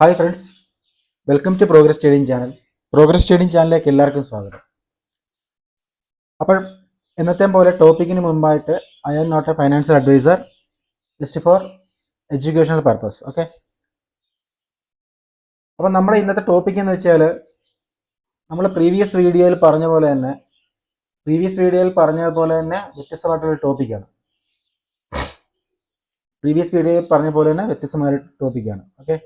Hi friends, welcome to Progress Trading channel. Progress Trading ചാനലിലേക്ക് എല്ലാവർക്കും സ്വാഗതം. അപ്പോൾ എന്നത്തെ പോലെ ടോപ്പിക്കിന് മുമ്പായിട്ട് I am not a financial adviser, just for educational purpose. Okay, അപ്പോൾ നമ്മുടെ ഇന്നത്തെ ടോപ്പിക് എന്ന് വെച്ചാൽ നമ്മൾ പ്രീവിയസ് വീഡിയോയിൽ പറഞ്ഞ പോലെ തന്നെ വ്യത്യസ്തമായിട്ടുള്ള ടോപ്പിക്കാണ്. ഓക്കെ,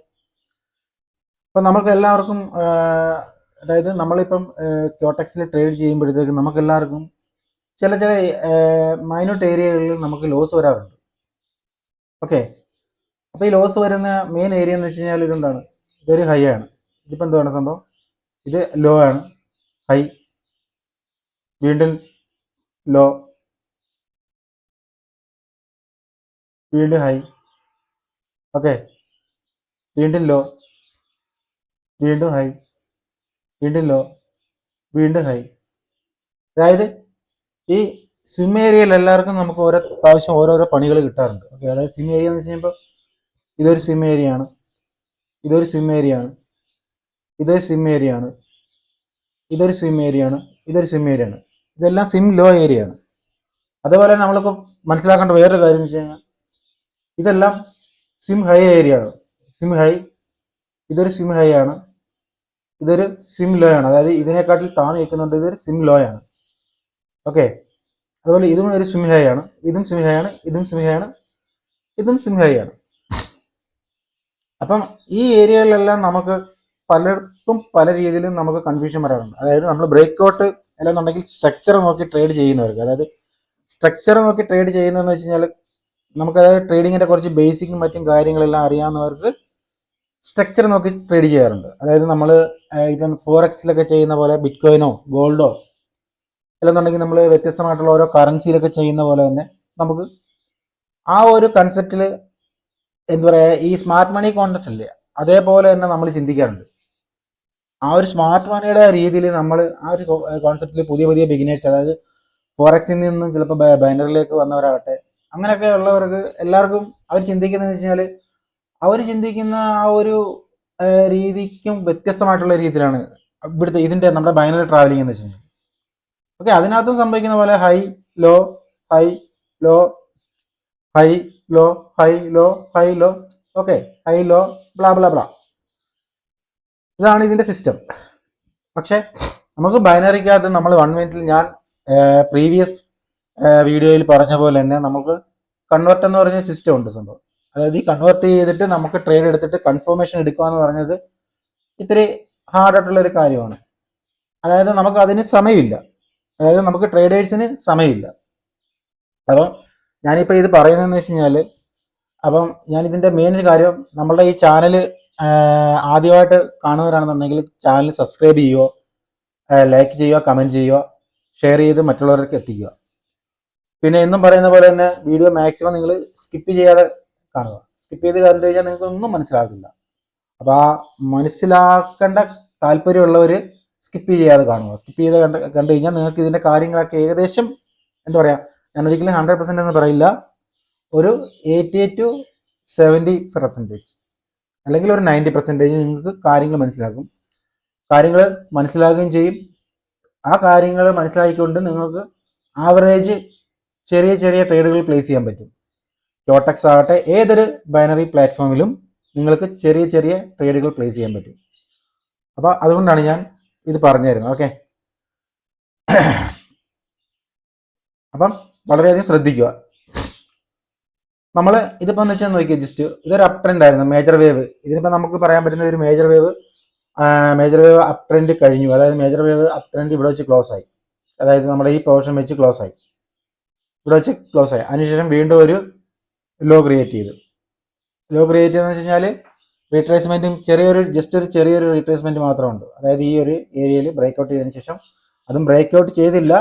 അപ്പം നമുക്ക് എല്ലാവർക്കും അതായത് നമ്മളിപ്പം ക്യോടെക്സിൽ ട്രേഡ് ചെയ്യുമ്പോഴത്തേക്കും നമുക്ക് എല്ലാവർക്കും ചില മൈന്യൂട്ട് ഏരിയകളിൽ നമുക്ക് ലോസ് വരാറുണ്ട്. ഓക്കെ, അപ്പോൾ ഈ ലോസ് വരുന്ന മെയിൻ ഏരിയ എന്ന് വെച്ച് കഴിഞ്ഞാൽ ഇതെന്താണ്, ഇതൊരു ഹൈ ആണ്. ഇതിപ്പോൾ എന്താണ് സംഭവം, ഇത് ലോ ആണ്, ഹൈ, വീണ്ടും ലോ, വീണ്ടും ഹൈ. ഓക്കെ, വീണ്ടും ലോ, വീണ്ടും ഹൈ, വീണ്ടും ലോ, വീണ്ടും ഹൈ. അതായത് ഈ സ്വിം ഏരിയയിൽ എല്ലാവർക്കും നമുക്ക് ഓരോ പ്രാവശ്യം ഓരോരോ പണികൾ കിട്ടാറുണ്ട്. ഓക്കെ, അതായത് സ്വിം ഏരിയ എന്ന് വെച്ച് കഴിയുമ്പോൾ ഇതൊരു സ്വിം ഏരിയ ആണ്, ഇതൊരു സ്വിം ഏരിയ ആണ്, ഇതൊരു സ്വിം ഏരിയ ആണ്, ഇതൊരു സ്വിം ഏരിയ ആണ്, ഇതൊരു സ്വിം ഏരിയ ആണ്. ഇതെല്ലാം സ്വിം ലോ ഏരിയ ആണ്. അതേപോലെ നമ്മളിപ്പോൾ മനസ്സിലാക്കേണ്ട വേറൊരു കാര്യം എന്ന് വെച്ച് കഴിഞ്ഞാൽ ഇതെല്ലാം സ്വിം ഹൈ ഏരിയ ആണ്. സ്വിം ഹൈ, ഇതൊരു സ്വിം ഹൈ ആണ്, ഇതൊരു സ്വിം ലോ ആണ്. അതായത് ഇതിനെക്കാട്ടിൽ താഴ്ന്നു നിൽക്കുന്നുണ്ട്, ഇതൊരു സ്വിം ലോ ആണ്. ഓക്കെ, അതുപോലെ ഇതും ഒരു സ്വിം ഹൈ ആണ്, ഇതും സ്വിം ഹൈ ആണ്, ഇതും സ്വിം ഹൈ ആണ്, ഇതും സ്വിം ഹൈ ആണ്. അപ്പം ഈ ഏരിയകളിലെല്ലാം നമുക്ക് പലർക്കും പല രീതിയിലും നമുക്ക് കൺഫ്യൂഷൻ വരാറുണ്ട്. അതായത് നമ്മൾ ബ്രേക്ക് ഔട്ട് അല്ലെന്നുണ്ടെങ്കിൽ സ്ട്രക്ചർ നോക്കി ട്രേഡ് ചെയ്യുന്നവർക്ക്, അതായത് സ്ട്രക്ചർ നോക്കി ട്രേഡ് ചെയ്യുന്നതെന്ന് വെച്ച് കഴിഞ്ഞാൽ നമുക്ക് അതായത് ട്രേഡിങ്ങിൻ്റെ കുറച്ച് ബേസിക്കും മറ്റും കാര്യങ്ങളെല്ലാം അറിയാവുന്നവർക്ക് സ്ട്രക്ചർ നോക്കി ട്രേഡ് ചെയ്യാറുണ്ട്. അതായത് നമ്മൾ ഇപ്പം ഫോറക്സിലൊക്കെ ചെയ്യുന്ന പോലെ ബിറ്റ് കോയിനോ ഗോൾഡോ അല്ലെന്നുണ്ടെങ്കിൽ നമ്മൾ വ്യത്യസ്തമായിട്ടുള്ള ഓരോ കറൻസിയിലൊക്കെ ചെയ്യുന്ന പോലെ തന്നെ നമുക്ക് ആ ഒരു കൺസെപ്റ്റിൽ എന്താ പറയുക, ഈ സ്മാർട്ട് മണി കോൺസെപ്റ്റ് ഇല്ലേ, അതേപോലെ തന്നെ നമ്മൾ ചിന്തിക്കാറുണ്ട്. ആ ഒരു സ്മാർട്ട് മണിയുടെ രീതിയിൽ നമ്മൾ ആ ഒരു കോൺസെപ്റ്റിൽ പുതിയ പുതിയ ബിഗിനേഴ്സ്, അതായത് ഫോറക്സിൽ നിന്നും ചിലപ്പോൾ ബൈനറിലേക്ക് വന്നവരാകട്ടെ, അങ്ങനെയൊക്കെ ഉള്ളവർക്ക് എല്ലാവർക്കും അവർ ചിന്തിക്കുന്നതെന്ന് വെച്ച് കഴിഞ്ഞാൽ അവർ ചിന്തിക്കുന്ന ആ ഒരു രീതിക്കും വ്യത്യസ്തമായിട്ടുള്ള രീതിയിലാണ് ഇവിടുത്തെ ഇതിൻ്റെ നമ്മുടെ ബൈനറി ട്രാവലിംഗ് എന്ന് വെച്ച് കഴിഞ്ഞാൽ. ഓക്കെ, അതിനകത്ത് സംഭവിക്കുന്ന പോലെ high low, high low, high low, high low, high low. Okay, high low, blah blah blah, ഇതാണ് ഇതിൻ്റെ സിസ്റ്റം. പക്ഷെ നമുക്ക് ബൈനറിക്കകത്ത് നമ്മൾ 1 മിനിറ്റിൽ ഞാൻ പ്രീവിയസ് വീഡിയോയിൽ പറഞ്ഞ പോലെ തന്നെ നമുക്ക് കൺവേർട്ട് എന്ന് പറഞ്ഞ സിസ്റ്റം ഉണ്ട് സംഭവം. അതായത് ഈ കൺവേർട്ട് ചെയ്തിട്ട് നമുക്ക് ട്രേഡ് എടുത്തിട്ട് കൺഫർമേഷൻ എടുക്കുക എന്ന് പറഞ്ഞത് ഇത്തിരി ഹാർഡായിട്ടുള്ളൊരു കാര്യമാണ്. അതായത് നമുക്ക് അതിന് സമയമില്ല, അതായത് നമുക്ക് ട്രേഡേഴ്സിന് സമയമില്ല. അപ്പം ഞാനിപ്പോൾ ഇത് പറയുന്നതെന്ന് വെച്ച് കഴിഞ്ഞാൽ, അപ്പം ഞാനിതിൻ്റെ മെയിൻ കാര്യം, നമ്മളുടെ ഈ ചാനൽ ആദ്യമായിട്ട് കാണുന്നവരാണെന്നുണ്ടെങ്കിൽ ചാനൽ സബ്സ്ക്രൈബ് ചെയ്യുക, ലൈക്ക് ചെയ്യുക, കമൻറ്റ് ചെയ്യുക, ഷെയർ ചെയ്ത് മറ്റുള്ളവർക്ക് എത്തിക്കുക. പിന്നെ എന്നും പറയുന്ന പോലെ തന്നെ വീഡിയോ മാക്സിമം നിങ്ങൾ സ്കിപ്പ് ചെയ്യാതെ കാണുക. സ്കിപ്പ് ചെയ്ത് കണ്ടു കഴിഞ്ഞാൽ നിങ്ങൾക്ക് ഒന്നും മനസ്സിലാകില്ല. അപ്പോൾ ആ മനസ്സിലാക്കേണ്ട താല്പര്യമുള്ളവർ സ്കിപ്പ് ചെയ്യാതെ കാണുക. സ്കിപ്പ് ചെയ്ത് കണ്ടു കഴിഞ്ഞാൽ നിങ്ങൾക്ക് ഇതിൻ്റെ കാര്യങ്ങളൊക്കെ ഏകദേശം എന്താ പറയുക, ഞാൻ ഒരിക്കലും 100% എന്ന് പറയില്ല, ഒരു 80 to 70% അല്ലെങ്കിൽ ഒരു 90% നിങ്ങൾക്ക് കാര്യങ്ങൾ മനസ്സിലാകുകയും ചെയ്യും. ആ കാര്യങ്ങൾ മനസ്സിലാക്കിക്കൊണ്ട് നിങ്ങൾക്ക് ആവറേജ് ചെറിയ ചെറിയ ട്രേഡുകൾ പ്ലേസ് ചെയ്യാൻ പറ്റും. ക്യോടെക്സ് ആകട്ടെ, ഏതൊരു ബൈനറി പ്ലാറ്റ്ഫോമിലും നിങ്ങൾക്ക് ചെറിയ ചെറിയ ട്രേഡുകൾ പ്ലേസ് ചെയ്യാൻ പറ്റും. അപ്പോൾ അതുകൊണ്ടാണ് ഞാൻ ഇത് പറഞ്ഞു തരുന്നത്. ഓക്കെ, അപ്പം വളരെയധികം ശ്രദ്ധിക്കുക. നമ്മൾ ഇതിപ്പോൾ എന്ന് വെച്ചാൽ നോക്കിയാൽ ജസ്റ്റ് ഇതൊരു അപ് ട്രെൻഡ് ആയിരുന്നു, മേജർ വേവ്. ഇതിനിപ്പോൾ നമുക്ക് പറയാൻ പറ്റുന്ന ഒരു മേജർ വേവ് അപ് ട്രെൻഡ് കഴിഞ്ഞു. അതായത് മേജർ വേവ് അപ് ട്രെൻഡ് ഇവിടെ വെച്ച് ക്ലോസ് ആയി. അതായത് നമ്മുടെ ഈ പൊസിഷൻ വെച്ച് ക്ലോസ് ആയി, ഇവിടെ വെച്ച് ക്ലോസ് ആയി. അതിനുശേഷം വീണ്ടും ഒരു ലോ ക്രിയേറ്റ് ചെയ്തെന്ന് വെച്ച് കഴിഞ്ഞാൽ റീട്രേസ്മെൻറ്റും ചെറിയൊരു റീട്രേസ്മെൻറ്റ് മാത്രമുണ്ട്. അതായത് ഈ ഒരു ഏരിയയിൽ ബ്രേക്ക് ഔട്ട് ചെയ്തതിന് ശേഷം, അതും ബ്രേക്ക് ഔട്ട് ചെയ്തില്ല,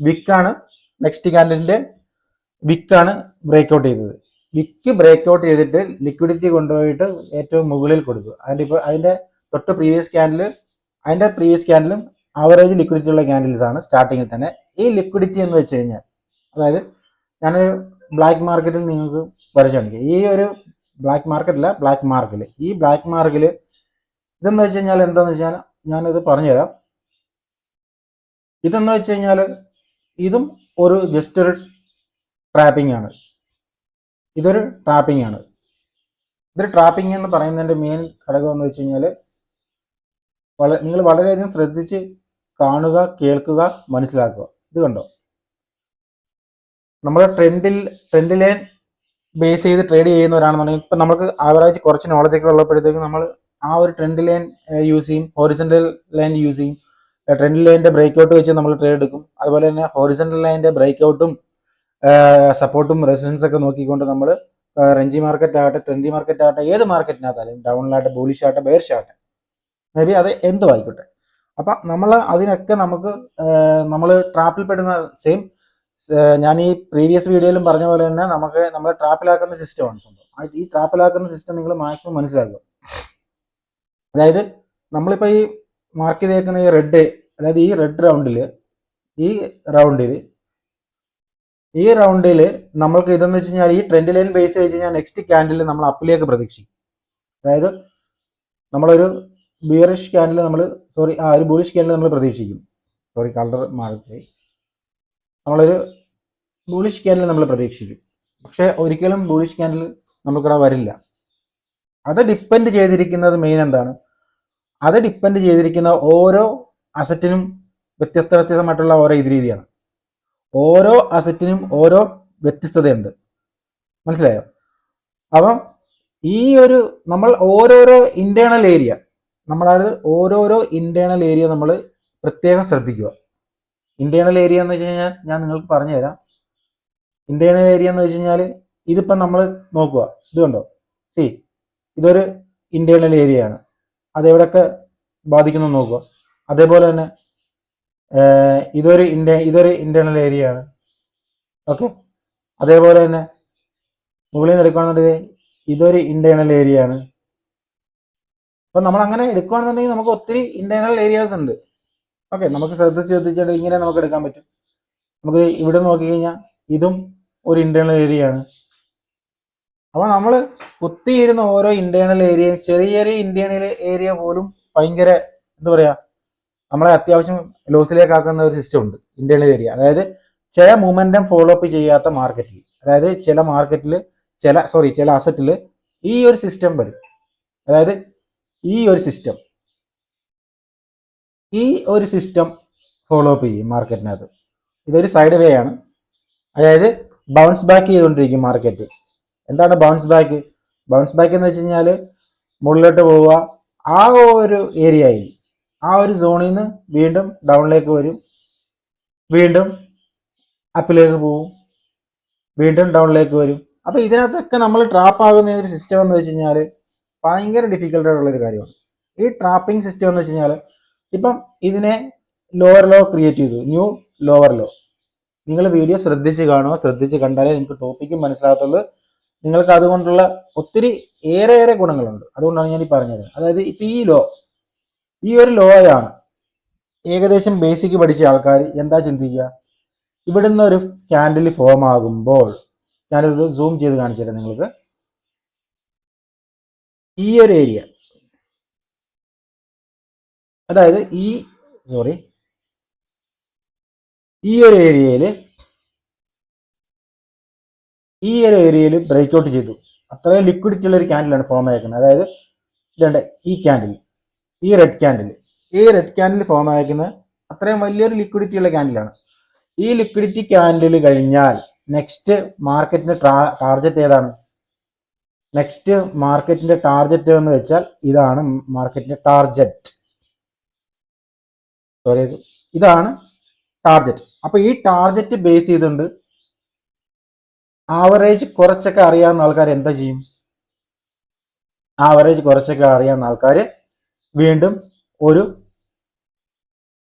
വിക്കാണ് നെക്സ്റ്റ് ക്യാൻഡിലിൻ്റെ വിക്കാണ് ബ്രേക്ക് ഔട്ട് ചെയ്തത്. വിക്ക് ബ്രേക്ക് ഔട്ട് ചെയ്തിട്ട് ലിക്വിഡിറ്റി കൊണ്ടുപോയിട്ട് ഏറ്റവും മുകളിൽ കൊടുക്കുക. അതിൻ്റെ തൊട്ട് പ്രീവിയസ് ക്യാൻഡിലും ആവറേജ് ലിക്വിഡിറ്റി ഉള്ള ക്യാൻഡിൽസ് ആണ് സ്റ്റാർട്ടിങ്ങിൽ തന്നെ. ഈ ലിക്വിഡിറ്റി എന്ന് വെച്ച് കഴിഞ്ഞാൽ, അതായത് ഞാനൊരു ബ്ലാക്ക് മാർക്കറ്റിൽ നിങ്ങൾക്ക് വരച്ചു കാണിക്കുക. ഈ ഒരു ബ്ലാക്ക് മാർക്കറ്റിൽ ഈ ബ്ലാക്ക് മാർക്കിൽ ഇതെന്ന് വെച്ച് കഴിഞ്ഞാൽ എന്താണെന്ന് വെച്ചാൽ ഞാനിത് പറഞ്ഞുതരാം. ഇതെന്ന് വെച്ച് കഴിഞ്ഞാൽ ഇതും ഒരു ജസ്റ്റ് ഒരു ട്രാപ്പിംഗ് ആണ്. ഇതൊരു ട്രാപ്പിംഗ് ആണ്. ഇതൊരു ട്രാപ്പിംഗ് എന്ന് പറയുന്നതിൻ്റെ മെയിൻ ഘടകം എന്ന് വെച്ച് കഴിഞ്ഞാൽ നിങ്ങൾ വളരെയധികം ശ്രദ്ധിച്ച് കാണുക, കേൾക്കുക, മനസ്സിലാക്കുക. ഇത് കണ്ടോ, നമ്മൾ ട്രെൻഡ് ലൈൻ ബേസ് ചെയ്ത് ട്രേഡ് ചെയ്യുന്നവരാണെന്നുണ്ടെങ്കിൽ ഇപ്പം നമുക്ക് ആവറേജ് കുറച്ച് നോളജൊക്കെ ഉള്ളപ്പോഴത്തേക്കും നമ്മൾ ആ ഒരു ട്രെൻഡ് ലൈൻ യൂസ് ചെയ്യും, ഹോറിസെൻ്റൽ ലൈൻ യൂസ് ചെയ്യും. ട്രെൻഡ് ലൈനിൻ്റെ ബ്രേക്ക് ഔട്ട് വെച്ച് നമ്മൾ ട്രേഡ് എടുക്കും. അതുപോലെ തന്നെ ഹോറിസെൻ്റൽ ലൈനിൻ്റെ ബ്രേക്ക് ഔട്ടും സപ്പോർട്ടും റെസിസ്റ്റൻസ് ഒക്കെ നോക്കിക്കൊണ്ട് നമ്മൾ റെഞ്ചി മാർക്കറ്റ് ആകട്ടെ, ട്രെൻഡി മാർക്കറ്റ് ആകട്ടെ, ഏത് മാർക്കറ്റിനകത്താലും ഡൗണിലാട്ടെ, ബൂളിഷ് ആകട്ടെ, ബെയർഷ് ആകട്ടെ, മേ ബി അത് എന്തും ആയിക്കോട്ടെ. അപ്പം നമ്മൾ അതിനൊക്കെ നമുക്ക് നമ്മൾ ട്രാപ്പിൽ പെടുന്ന സെയിം ഞാൻ ഈ പ്രീവിയസ് വീഡിയോയിലും പറഞ്ഞ പോലെ തന്നെ നമുക്ക് നമ്മളെ ട്രാപ്പിലാക്കുന്ന സിസ്റ്റമാണ് സംഭവം. ഈ ട്രാപ്പിലാക്കുന്ന സിസ്റ്റം നിങ്ങൾ മാക്സിമം മനസ്സിലാക്കുക. അതായത് നമ്മളിപ്പോൾ ഈ മാർക്ക് ചെയ്തേക്കുന്ന ഈ റെഡ്, അതായത് ഈ റെഡ് ഈ റൗണ്ടിൽ നമ്മൾക്ക് ഇതെന്ന് വെച്ച് കഴിഞ്ഞാൽ ഈ ട്രെൻഡ് ലൈൻ ബേസ് വെച്ച് കഴിഞ്ഞാൽ നെക്സ്റ്റ് ക്യാൻഡിൽ നമ്മൾ അപ്പിലേക്ക് പ്രതീക്ഷിക്കും. അതായത് നമ്മളൊരു ബിയറിഷ് ക്യാൻഡിൽ ഒരു ബുളിഷ് ക്യാൻഡിൽ നമ്മൾ പ്രതീക്ഷിക്കും. കളർ മാറി, നമ്മളൊരു ബുളിഷ് ക്യാൻഡിൽ നമ്മൾ പ്രതീക്ഷിക്കും. പക്ഷേ ഒരിക്കലും ബുളിഷ് ക്യാൻഡിൽ നമുക്കിവിടെ വരില്ല. അത് ഡിപ്പെൻഡ് ചെയ്തിരിക്കുന്നത് മെയിൻ എന്താണ്, അത് ഡിപ്പെൻഡ് ചെയ്തിരിക്കുന്ന ഓരോ അസറ്റിനും വ്യത്യസ്തമായിട്ടുള്ള ഓരോ ഇത് രീതിയാണ്. ഓരോ അസറ്റിനും ഓരോ വ്യത്യസ്തതയുണ്ട്, മനസ്സിലായോ? അപ്പം ഈ ഒരു നമ്മൾ ഓരോരോ ഇന്റേണൽ ഏരിയ നമ്മൾ പ്രത്യേകം ശ്രദ്ധിക്കുക. ഇന്റേണൽ ഏരിയ എന്ന് വെച്ച് കഴിഞ്ഞാൽ ഞാൻ നിങ്ങൾക്ക് പറഞ്ഞു തരാം. ഇന്റേണൽ ഏരിയ എന്ന് വെച്ച് കഴിഞ്ഞാൽ ഇതിപ്പം നമ്മൾ നോക്കുക, ഇത് കണ്ടോ, ഇതൊരു ഇന്റേണൽ ഏരിയയാണ്. അതെവിടെയൊക്കെ ബാധിക്കുന്നു നോക്കുക. അതേപോലെ തന്നെ ഇതൊരു ഇന്റേണൽ ഏരിയ ആണ്. ഓക്കെ, അതേപോലെ തന്നെ മുകളിൽ നിന്ന് എടുക്കുകയാണെന്നുണ്ടെങ്കിൽ ഇതൊരു ഇന്റേണൽ ഏരിയ ആണ്. അപ്പം നമ്മൾ അങ്ങനെ എടുക്കുകയാണെന്നുണ്ടെങ്കിൽ നമുക്ക് ഒത്തിരി ഇന്റേണൽ ഏരിയാസ് ഉണ്ട്. ഓക്കെ, നമുക്ക് ശ്രദ്ധിച്ചിട്ട് ഇങ്ങനെ നമുക്ക് എടുക്കാൻ പറ്റും. നമുക്ക് ഇവിടെ നോക്കിക്കഴിഞ്ഞാൽ ഇതും ഒരു ഇന്റേണൽ ഏരിയ ആണ്. അപ്പോൾ നമ്മൾ കുത്തിയിരുന്ന ഓരോ ഇന്റേണൽ ഏരിയ, ചെറിയ ഇന്റേണൽ ഏരിയ പോലും ഭയങ്കര എന്താ പറയുക, നമ്മളെ അത്യാവശ്യം ലോസിലേക്ക് ആക്കുന്ന ഒരു സിസ്റ്റം ഉണ്ട് ഇന്റേണൽ ഏരിയ. അതായത് ചില മൂമെന്റം ഫോളോ അപ്പ് ചെയ്യാത്ത മാർക്കറ്റിൽ, അതായത് ചില അസറ്റിൽ ഈ ഒരു സിസ്റ്റം വരും. അതായത് ഈ ഒരു സിസ്റ്റം ഫോളോ അപ്പ് ചെയ്യും മാർക്കറ്റിനകത്ത്. ഇതൊരു സൈഡ് വേ ആണ്. അതായത് ബൗൺസ് ബാക്ക് ചെയ്തുകൊണ്ടിരിക്കും മാർക്കറ്റ്. എന്താണ് ബൗൺസ് ബാക്ക് എന്ന് വെച്ച് കഴിഞ്ഞാൽ മുകളിലോട്ട് പോവുക, ആ ഒരു ഏരിയയിൽ, ആ ഒരു സോണിൽ നിന്ന് വീണ്ടും ഡൗണിലേക്ക് വരും, വീണ്ടും അപ്പിലേക്ക് പോവും, വീണ്ടും ഡൗണിലേക്ക് വരും. അപ്പോൾ ഇതിനകത്തൊക്കെ നമ്മൾ ട്രാപ്പ് ആകുന്ന ഒരു സിസ്റ്റം എന്ന് വെച്ച് കഴിഞ്ഞാൽ ഭയങ്കര ഡിഫിക്കൽട്ടായിട്ടുള്ളൊരു കാര്യമാണ്. ഈ ട്രാപ്പിംഗ് സിസ്റ്റം എന്ന് വെച്ച് കഴിഞ്ഞാൽ ഇപ്പം ഇതിനെ ലോവർ ലോ ക്രിയേറ്റ് ചെയ്തു, ന്യൂ ലോവർ ലോ. നിങ്ങൾ വീഡിയോ ശ്രദ്ധിച്ച് കാണുക, ശ്രദ്ധിച്ച് കണ്ടാലേ നിങ്ങൾക്ക് ടോപ്പിക്കും മനസ്സിലാകത്തുള്ളൂ. നിങ്ങൾക്ക് അതുകൊണ്ടുള്ള ഒത്തിരി ഏറെ ഗുണങ്ങളുണ്ട്. അതുകൊണ്ടാണ് ഞാൻ ഈ പറഞ്ഞത്. അതായത് ഇപ്പം ഈ ഒരു ലോയാണ് ഏകദേശം ബേസിക് പഠിച്ച ആൾക്കാർ എന്താ ചിന്തിക്കുക, ഇവിടുന്ന് ഒരു ക്യാൻഡിൽ ഫോം ആകുമ്പോൾ, ഞാനിത് സൂം ചെയ്ത് കാണിച്ചു തരാം നിങ്ങൾക്ക്. ഈ ഒരു ഏരിയ, അതായത് ഈ ഒരു ഏരിയയിൽ ബ്രേക്ക് ഔട്ട് ചെയ്തു. അത്രയും ലിക്വിഡിറ്റി ഉള്ള ഒരു ക്യാൻഡിലാണ് ഫോം ആയിരിക്കുന്നത്. അതായത് ഇതുണ്ട്, ഈ റെഡ് ക്യാൻഡിൽ ഫോം ആയിരിക്കുന്നത് അത്രയും വലിയൊരു ലിക്വിഡിറ്റി ഉള്ള ക്യാൻഡിലാണ്. ഈ ലിക്വിഡിറ്റി ക്യാൻഡിൽ കഴിഞ്ഞാൽ നെക്സ്റ്റ് മാർക്കറ്റിന്റെ ടാർഗറ്റ് ഏതാണ്? നെക്സ്റ്റ് മാർക്കറ്റിന്റെ ടാർഗറ്റ് എന്ന് വെച്ചാൽ ഇതാണ് മാർക്കറ്റിന്റെ ടാർഗറ്റ്. ഇതാണ് ടാർഗറ്റ്. അപ്പൊ ഈ ടാർഗറ്റ് ബേസ് ചെയ്തുകൊണ്ട് ആവറേജ് കുറച്ചൊക്കെ അറിയാവുന്ന ആൾക്കാർ എന്താ ചെയ്യും? വീണ്ടും ഒരു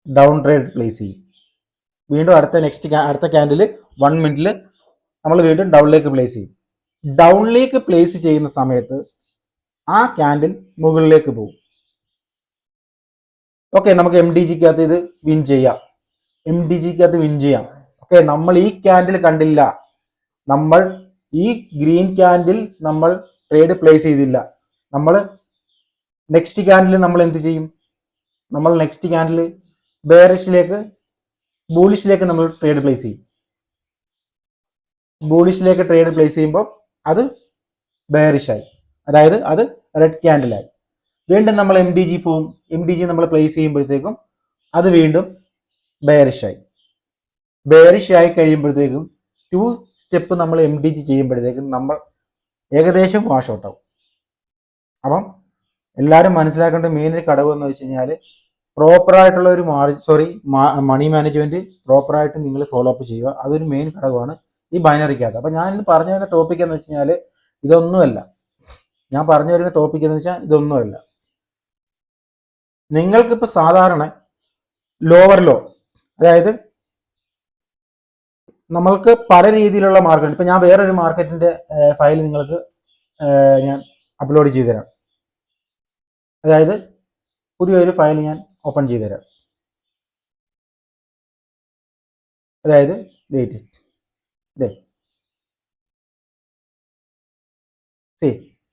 ഡൗൺ ട്രേഡ് പ്ലേസ് ചെയ്യും. വീണ്ടും അടുത്ത ക്യാൻഡിൽ 1 മിനിറ്റിൽ നമ്മൾ വീണ്ടും ഡൗണിലേക്ക് പ്ലേസ് ചെയ്യും. ഡൗണിലേക്ക് പ്ലേസ് ചെയ്യുന്ന സമയത്ത് ആ ക്യാൻഡിൽ മുകളിലേക്ക് പോകും. ഓക്കെ, നമുക്ക് MDGക്കകത്ത് ഇത് വിൻ ചെയ്യാം. ഓക്കെ, നമ്മൾ ഈ ക്യാൻഡിൽ കണ്ടില്ല, നമ്മൾ ഈ ഗ്രീൻ ക്യാൻഡിൽ നമ്മൾ ട്രേഡ് പ്ലേസ് ചെയ്തില്ല, നമ്മൾ നെക്സ്റ്റ് ക്യാൻഡിൽ നമ്മൾ എന്ത് ചെയ്യും? നമ്മൾ നെക്സ്റ്റ് ക്യാൻഡിൽ ബെയറിഷിലേക്ക് ബൂളിഷിലേക്ക് നമ്മൾ ട്രേഡ് പ്ലേസ് ചെയ്യും. ബൂളിഷിലേക്ക് ട്രേഡ് പ്ലേസ് ചെയ്യുമ്പോൾ അത് ബെയറിഷായി, അതായത് അത് റെഡ് ക്യാൻഡിലായി. വീണ്ടും നമ്മൾ എം ഡി ജി നമ്മൾ പ്ലേസ് ചെയ്യുമ്പോഴത്തേക്കും അത് വീണ്ടും ബെയറിഷായി. ബെയറിഷായി കഴിയുമ്പോഴത്തേക്കും 2 സ്റ്റെപ്പ് നമ്മൾ എം ഡി ജി ചെയ്യുമ്പോഴത്തേക്കും നമ്മൾ ഏകദേശം വാഷ് ഔട്ട് ആവും. അപ്പം എല്ലാവരും മനസ്സിലാക്കേണ്ട മെയിൻ ഒരു ഘടകം എന്ന് വെച്ച് കഴിഞ്ഞാൽ പ്രോപ്പറായിട്ടുള്ള ഒരു മണി മാനേജ്മെന്റ് പ്രോപ്പറായിട്ട് നിങ്ങൾ ഫോളോ അപ്പ് ചെയ്യുക. അതൊരു മെയിൻ ഘടകമാണ് ഈ ബൈനറിക്കകത്ത്. അപ്പം ഞാൻ ഇന്ന് പറഞ്ഞു വരുന്ന ടോപ്പിക് എന്ന് വെച്ച് കഴിഞ്ഞാൽ ഇതൊന്നുമല്ല. ഞാൻ പറഞ്ഞു വരുന്ന ടോപ്പിക് എന്ന് വെച്ചാൽ ഇതൊന്നുമല്ല. നിങ്ങൾക്കിപ്പോൾ സാധാരണ ലോവർ ലോ, അതായത് നമ്മൾക്ക് പല രീതിയിലുള്ള മാർക്കറ്റ്, ഇപ്പം ഞാൻ വേറൊരു മാർക്കറ്റിന്റെ ഫയൽ നിങ്ങൾക്ക് ഞാൻ അപ്ലോഡ് ചെയ്തു തരാം. അതായത് പുതിയൊരു ഫയൽ ഞാൻ ഓപ്പൺ ചെയ്തു തരാം. അതായത് വെയിറ്റ്,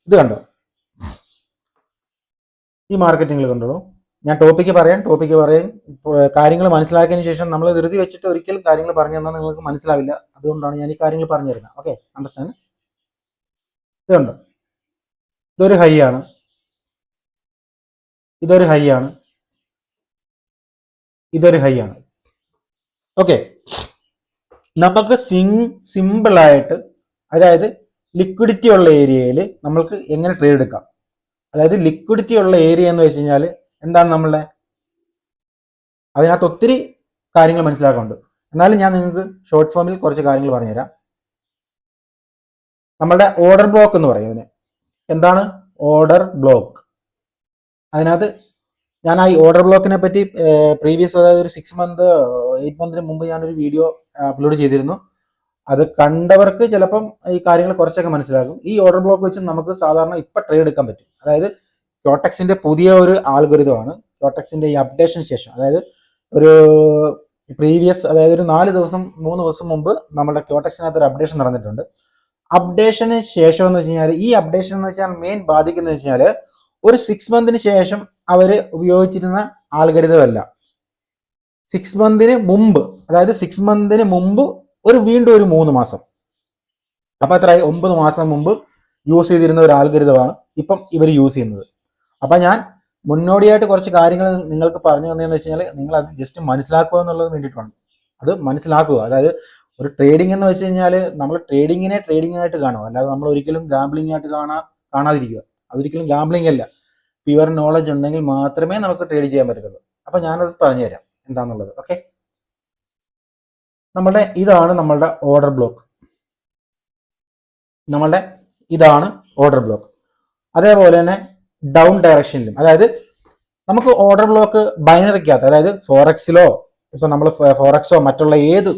ഇത് കണ്ടോ? ഈ മാർക്കറ്റിംഗിൽ കണ്ടോളൂ. ഞാൻ ടോപ്പിക്ക് പറയാം കാര്യങ്ങൾ മനസ്സിലാക്കിയതിന് ശേഷം നമ്മൾ ധൃതി വെച്ചിട്ട് ഒരിക്കലും കാര്യങ്ങൾ പറഞ്ഞു തന്നാൽ നിങ്ങൾക്ക് മനസ്സിലാവില്ല. അതുകൊണ്ടാണ് ഞാൻ ഈ കാര്യങ്ങൾ പറഞ്ഞു തരുന്നത്. Okay, understand? ഇത് കണ്ടോ? ഇതൊരു ഹൈ ആണ്, ഇതൊരു ഹൈ ആണ്, ഇതൊരു ഹൈ ആണ്. ഓക്കെ, നമുക്ക് സിമ്പിളായിട്ട്, അതായത് ലിക്വിഡിറ്റി ഉള്ള ഏരിയയിൽ നമ്മൾക്ക് എങ്ങനെ ട്രേഡ് എടുക്കാം. അതായത് ലിക്വിഡിറ്റി ഉള്ള ഏരിയ എന്ന് വെച്ച് കഴിഞ്ഞാൽ എന്താണ് നമ്മളുടെ, അതിനകത്ത് ഒത്തിരി കാര്യങ്ങൾ മനസ്സിലാക്കാനുണ്ട്. എന്നാലും ഞാൻ നിങ്ങൾക്ക് ഷോർട്ട് ഫോമിൽ കുറച്ച് കാര്യങ്ങൾ പറഞ്ഞുതരാം. നമ്മളുടെ ഓർഡർ ബ്ലോക്ക് എന്ന് പറയും അതിന്. എന്താണ് ഓർഡർ ബ്ലോക്ക്? അതിനകത്ത് ഞാൻ ഈ ഓർഡർ ബ്ലോക്കിനെ പറ്റി പ്രീവിയസ്, അതായത് ഒരു 6 മന്ത് 8 മന്തിന് മുമ്പ് ഞാനൊരു വീഡിയോ അപ്ലോഡ് ചെയ്തിരുന്നു. അത് കണ്ടവർക്ക് ചിലപ്പം ഈ കാര്യങ്ങൾ കുറച്ചൊക്കെ മനസ്സിലാകും. ഈ ഓർഡർ ബ്ലോക്ക് വെച്ച് നമുക്ക് സാധാരണ ഇപ്പം ട്രേഡ് എടുക്കാൻ പറ്റും. അതായത് ക്യോടെക്സിന്റെ പുതിയ ഒരു ആൽഗോരിതമാണ്. ക്യോടെക്സിന്റെ ഈ അപ്ഡേഷന് ശേഷം, അതായത് ഒരു പ്രീവിയസ്, അതായത് ഒരു 3 ദിവസം മുമ്പ് നമ്മുടെ ക്യോടെക്സിനകത്ത് ഒരു അപ്ഡേഷൻ നടന്നിട്ടുണ്ട്. അപ്ഡേഷന് ശേഷം എന്ന് വെച്ച് കഴിഞ്ഞാൽ, ഈ അപ്ഡേഷൻ എന്ന് വെച്ചാൽ മെയിൻ ബാധിക്കുന്നത് വെച്ച് കഴിഞ്ഞാൽ ഒരു 6 മന്തിന് ശേഷം അവർ ഉപയോഗിച്ചിരുന്ന ആൽഗരിതമല്ല. 6 മന്തിന് മുമ്പ്, അതായത് 6 മന്തിന് മുമ്പ് വീണ്ടും ഒരു 3 മാസം, അപ്പം എത്ര 9 മാസം മുമ്പ് യൂസ് ചെയ്തിരുന്ന ഒരു ആൽഗരിതമാണ് ഇപ്പം ഇവർ യൂസ് ചെയ്യുന്നത്. അപ്പം ഞാൻ മുന്നോടിയായിട്ട് കുറച്ച് കാര്യങ്ങൾ നിങ്ങൾക്ക് പറഞ്ഞു തന്നതെന്ന് വെച്ച് കഴിഞ്ഞാൽ നിങ്ങൾ അത് ജസ്റ്റ് മനസ്സിലാക്കുക എന്നുള്ളത് വേണ്ടിയിട്ടാണ്. അത് മനസ്സിലാക്കുക. അതായത് ഒരു ട്രേഡിംഗ് എന്ന് വെച്ച് കഴിഞ്ഞാൽ നമ്മൾ ട്രേഡിങ്ങിനെ ട്രേഡിംഗ് ആയിട്ട് കാണുക, അല്ലാതെ നമ്മൾ ഒരിക്കലും ഗാംബ്ലിംഗ് ആയിട്ട് കാണാതിരിക്കുക. അതൊരിക്കലും ഗാംബ്ലിംഗ് അല്ല. പ്യുവർ നോളജ് ഉണ്ടെങ്കിൽ മാത്രമേ നമുക്ക് ട്രേഡ് ചെയ്യാൻ പറ്റത്തുള്ളൂ. അപ്പം ഞാനത് പറഞ്ഞുതരാം എന്താണെന്നുള്ളത്. ഓക്കെ, ഇതാണ് നമ്മളുടെ ഓർഡർ ബ്ലോക്ക്. ഇതാണ് ഓർഡർ ബ്ലോക്ക്. അതേപോലെ തന്നെ ഡൗൺ ഡയറക്ഷനിലും, അതായത് നമുക്ക് ഓർഡർ ബ്ലോക്ക് ബൈനറിക്കകത്ത്, അതായത് ഫോറക്സിലോ, ഇപ്പം നമ്മൾ ഫോറക്സോ മറ്റുള്ള ഏത്,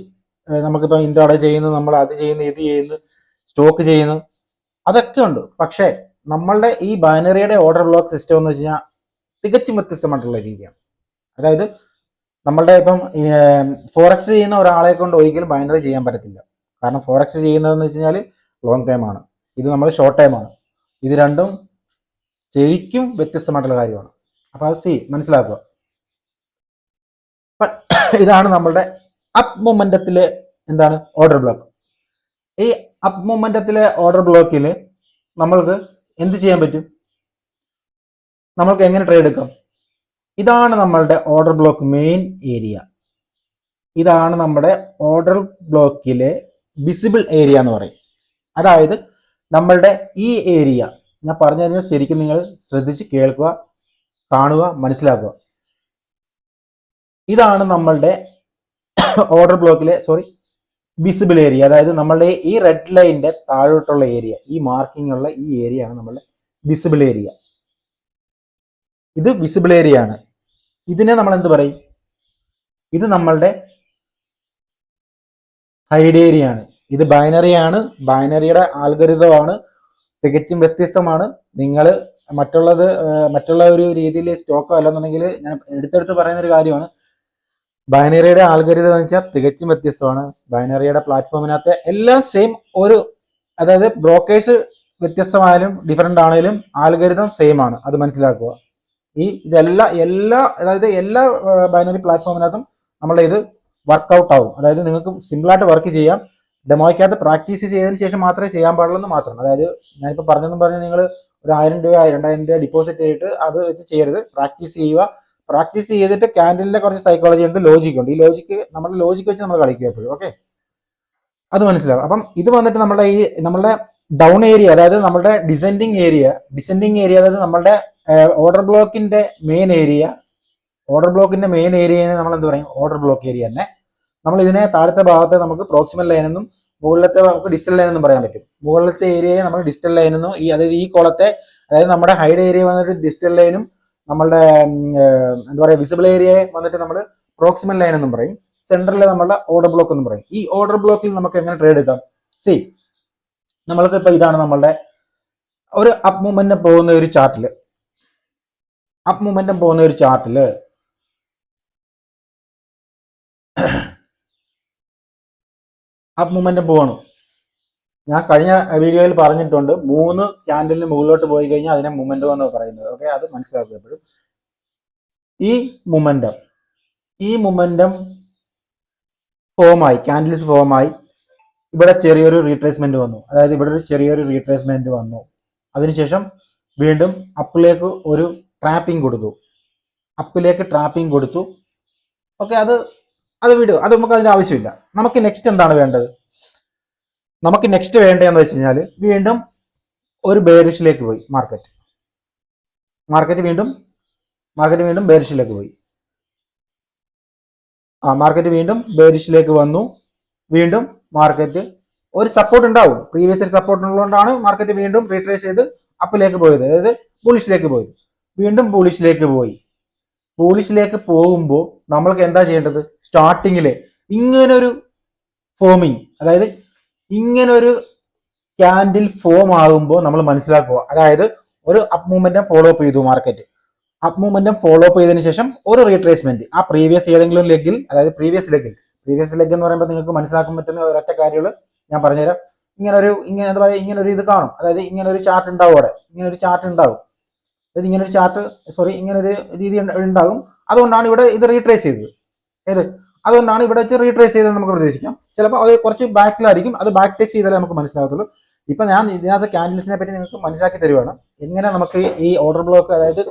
നമുക്കിപ്പോൾ ഇൻട്രാഡേ ചെയ്യുന്നു, നമ്മൾ അത് ചെയ്യുന്നു, ഇത് ചെയ്യുന്നു, സ്റ്റോക്ക് ചെയ്യുന്നു, അതൊക്കെ ഉണ്ട്. പക്ഷേ നമ്മളുടെ ഈ ബൈനറിയുടെ ഓർഡർ ബ്ലോക്ക് സിസ്റ്റം എന്ന് വെച്ച് കഴിഞ്ഞാൽ തികച്ചും വ്യത്യസ്തമായിട്ടുള്ള രീതിയാണ്. അതായത് നമ്മളുടെ ഇപ്പം ഫോറക്സ് ചെയ്യുന്ന ഒരാളെ കൊണ്ട് ഒരിക്കലും ബൈനറി ചെയ്യാൻ പറ്റത്തില്ല. കാരണം ഫോറക്സ് ചെയ്യുന്നതെന്ന് വെച്ച് കഴിഞ്ഞാൽ ലോങ് ടൈം ആണ്, ഇത് നമ്മൾ ഷോർട്ട് ടൈം ആണ്. ഇത് രണ്ടും ശരിക്കും വ്യത്യസ്തമായിട്ടുള്ള കാര്യമാണ്. അപ്പോൾ അത് മനസ്സിലാക്കുക. ഇതാണ് നമ്മളുടെ അപ്പ് മൊമെന്റത്തിലെ എന്താണ് ഓർഡർ ബ്ലോക്ക്. ഈ അപ്പ് മൊമെന്റത്തിലെ ഓർഡർ ബ്ലോക്കിൽ നമ്മൾക്ക് എന്ത് ചെയ്യാൻ പറ്റും, നമ്മൾക്ക് എങ്ങനെ ട്രേഡ് എടുക്കാം? ഇതാണ് നമ്മളുടെ ഓർഡർ ബ്ലോക്ക് മെയിൻ ഏരിയ. ഇതാണ് നമ്മുടെ ഓർഡർ ബ്ലോക്കിലെ വിസിബിൾ ഏരിയ എന്ന് പറയും. അതായത് നമ്മളുടെ ഈ ഏരിയ ഞാൻ പറഞ്ഞു കഴിഞ്ഞാൽ ശരിക്കും നിങ്ങൾ ശ്രദ്ധിച്ച് കേൾക്കുക, കാണുക, മനസ്സിലാക്കുക. ഇതാണ് നമ്മളുടെ ഓർഡർ ബ്ലോക്കിലെ വിസിബിൾ ഏരിയ. അതായത് നമ്മളുടെ ഈ റെഡ് ലൈനിന്റെ താഴോട്ടുള്ള ഏരിയ, ഈ മാർക്കിംഗ് ഉള്ള ഈ ഏരിയ ആണ് നമ്മളുടെ വിസിബിൾ ഏരിയ. ഇത് വിസിബിൾ ഏരിയ ആണ്. ഇതിനെ നമ്മൾ എന്ത് പറയും? ഇത് നമ്മളുടെ ഹൈഡ് ഏരിയ ആണ്. ഇത് ബൈനറി ആണ്. ബൈനറിയുടെ ആൽഗരിതമാണ്, തികച്ചും വ്യത്യസ്തമാണ്. നിങ്ങൾ മറ്റുള്ള ഒരു രീതിയിൽ സ്റ്റോക്കോ അല്ലെന്നുണ്ടെങ്കിൽ ഞാൻ എടുത്തെടുത്ത് പറയുന്ന ഒരു കാര്യമാണ്. ബൈനറിയുടെ ആൽഗരിതം എന്ന് വെച്ചാൽ തികച്ചും വ്യത്യസ്തമാണ്. ബൈനറിയുടെ പ്ലാറ്റ്ഫോമിനകത്ത് എല്ലാം സെയിം അതായത് ബ്രോക്കേഴ്സ് വ്യത്യസ്തമായാലും ഡിഫറെൻ്റ് ആണെങ്കിലും ആൽഗരിതം സെയിം ആണ്. അത് മനസ്സിലാക്കുക. അതായത് എല്ലാ ബൈനറി പ്ലാറ്റ്ഫോമിനകത്തും നമ്മളെ ഇത് വർക്കൗട്ട് ആവും. അതായത് നിങ്ങൾക്ക് സിമ്പിളായിട്ട് വർക്ക് ചെയ്യാം. ഡെമോയ്ക്കകത്ത് പ്രാക്ടീസ് ചെയ്തതിന് ശേഷം മാത്രമേ ചെയ്യാൻ പാടുള്ളൂ എന്ന് മാത്രം. അതായത് ഞാനിപ്പോൾ പറഞ്ഞെന്ന് നിങ്ങൾ ഒരു 1000 രൂപ 2000 രൂപ ഡിപ്പോസിറ്റ് ചെയ്തിട്ട് അത് വെച്ച് ചെയ്യരുത്. പ്രാക്ടീസ് ചെയ്യുക. പ്രാക്ടീസ് ചെയ്തിട്ട് ക്യാൻഡിലിന്റെ കുറച്ച് സൈക്കോളജി ഉണ്ട്, ലോജിക് ഉണ്ട്. ഈ നമ്മുടെ ലോജിക്ക് വെച്ച് നമ്മൾ കളിക്കുക എപ്പോഴും. ഓക്കെ, അത് മനസ്സിലാവും. അപ്പം ഇത് വന്നിട്ട് നമ്മളുടെ ഡൗൺ ഏരിയ, അതായത് നമ്മുടെ ഡിസെൻഡിങ് ഏരിയ അതായത് നമ്മളുടെ ഓർഡർ ബ്ലോക്കിന്റെ മെയിൻ ഏരിയയെ നമ്മൾ എന്ത് പറയും? ഓർഡർ ബ്ലോക്ക് ഏരിയ തന്നെ. നമ്മൾ ഇതിനെ താഴത്തെ ഭാഗത്തെ നമുക്ക് പ്രോക്സിമൽ ലൈൻ എന്നും മുകളിലത്തെ നമുക്ക് ഡിസ്റ്റൽ ലൈൻ എന്നും പറയാൻ പറ്റും. മുകളിലത്തെ ഏരിയയെ നമ്മൾ ഡിസ്റ്റൽ ലൈൻ എന്നും, അതായത് ഈ കോളത്തെ, അതായത് നമ്മുടെ ഹൈഡ് ഏരിയ വന്നിട്ട് ഡിസ്റ്റൽ ലൈനും നമ്മളുടെ എന്താ പറയുക വിസിബിൾ ഏരിയയെ വന്നിട്ട് നമ്മൾ പ്രോക്സിമൽ ലൈൻ എന്നും പറയും. സെന്ററിൽ നമ്മളുടെ ഓർഡർ ബ്ലോക്ക് എന്നും പറയും. ഈ ഓർഡർ ബ്ലോക്കിൽ നമുക്ക് എങ്ങനെ ട്രേഡ് എടുക്കാം? നമ്മൾക്ക് ഇപ്പൊ ഇതാണ് നമ്മളുടെ ഒരു അപ്പ് മൂവ്മെന്റ് പോകുന്ന ഒരു ചാർട്ടില് അപ്പ് മൂവ്മെന്റ് പോകണം. ഞാൻ കഴിഞ്ഞ വീഡിയോയിൽ പറഞ്ഞിട്ടുണ്ട്, 3 ക്യാൻഡലിന് മുകളിലോട്ട് പോയി കഴിഞ്ഞാൽ അതിനെ മൂവ്മെന്റ് എന്ന് പറയുന്നത്. ഓക്കെ, അത് മനസ്സിലാക്കുക എപ്പോഴും. ഈ മൂവ്മെന്റം ക്യാൻഡിൽസ് ഫോമായി, ഇവിടെ ചെറിയൊരു റീട്രേസ്മെന്റ് വന്നു. അതായത് ഇവിടെ ഒരു ചെറിയൊരു റീട്രേസ്മെന്റ് വന്നു. അതിനുശേഷം വീണ്ടും അപ്പിലേക്ക് ഒരു ട്രാപ്പിംഗ് കൊടുത്തു. ഓക്കെ, അത് വിടുക. അത് നമുക്ക് അതിന്റെ ആവശ്യമില്ല. നമുക്ക് നെക്സ്റ്റ് എന്താണ് വേണ്ടത്? നമുക്ക് നെക്സ്റ്റ് വേണ്ടതെന്ന് വെച്ച് കഴിഞ്ഞാൽ വീണ്ടും ഒരു ബെയറിഷിലേക്ക് പോയി മാർക്കറ്റ് വീണ്ടും ബെയറിഷിലേക്ക് പോയി. മാർക്കറ്റ് വീണ്ടും ബെയറിഷിലേക്ക് വന്നു. വീണ്ടും മാർക്കറ്റ് ഒരു സപ്പോർട്ട് ഉണ്ടാവും. പ്രീവിയസ് സപ്പോർട്ട് ഉള്ളതുകൊണ്ടാണ് മാർക്കറ്റ് വീണ്ടും റീട്രേസ് ചെയ്ത് അപ്പിലേക്ക് പോയത്, അതായത് ബുള്ളിഷിലേക്ക് പോയത്. വീണ്ടും ബുള്ളിഷിലേക്ക് പോകുമ്പോൾ നമ്മൾക്ക് എന്താ ചെയ്യേണ്ടത്? സ്റ്റാർട്ടിങ്ങില് ഇങ്ങനൊരു ഫോമിങ്, അതായത് ഇങ്ങനൊരു ക്യാൻഡിൽ ഫോം ആകുമ്പോൾ നമ്മൾ മനസ്സിലാക്കുക, അതായത് ഒരു അപ്പ് മൂവ്മെന്റും ഫോളോ അപ്പ് ചെയ്തു മാർക്കറ്റ്. അപ്പ് മൂവ്മെന്റും ഫോളോ അപ്പ് ചെയ്തതിനു ശേഷം ഒരു റീട്രേസ്മെന്റ് ആ പ്രീവിയസ് ഏതെങ്കിലും ലെഗിൽ, അതായത് പ്രീവിയസ് ലെഗ് എന്ന് പറയുമ്പോൾ നിങ്ങൾക്ക് മനസ്സിലാക്കാൻ പറ്റുന്ന ഒരൊറ്റ കാര്യങ്ങൾ ഞാൻ പറഞ്ഞുതരാം. ഇങ്ങനൊരു ഇത് കാണും, അതായത് ഇങ്ങനൊരു ചാർട്ട് ഉണ്ടാവും. അവിടെ ഇങ്ങനൊരു രീതി ഉണ്ടാകും. അതുകൊണ്ടാണ് ഇവിടെ ഇത് റീട്രേസ് ചെയ്തത്. അതുകൊണ്ടാണ് ഇവിടെ വെച്ച് റീട്രേസ് ചെയ്തത് നമുക്ക് പ്രതീക്ഷിക്കാം. ചിലപ്പോൾ അത് കുറച്ച് ബാക്കിലായിരിക്കും. അത് ബാക്ക് ടെസ്റ്റ് ചെയ്താലേ നമുക്ക് മനസ്സിലാകത്തുള്ളൂ. ഇപ്പൊ ഞാൻ ഇതിനകത്ത് ക്യാൻഡിൽസിനെ പറ്റി നിങ്ങൾക്ക് മനസ്സിലാക്കി തരുവാണ്. എങ്ങനെ നമുക്ക് ഈ ഓർഡർ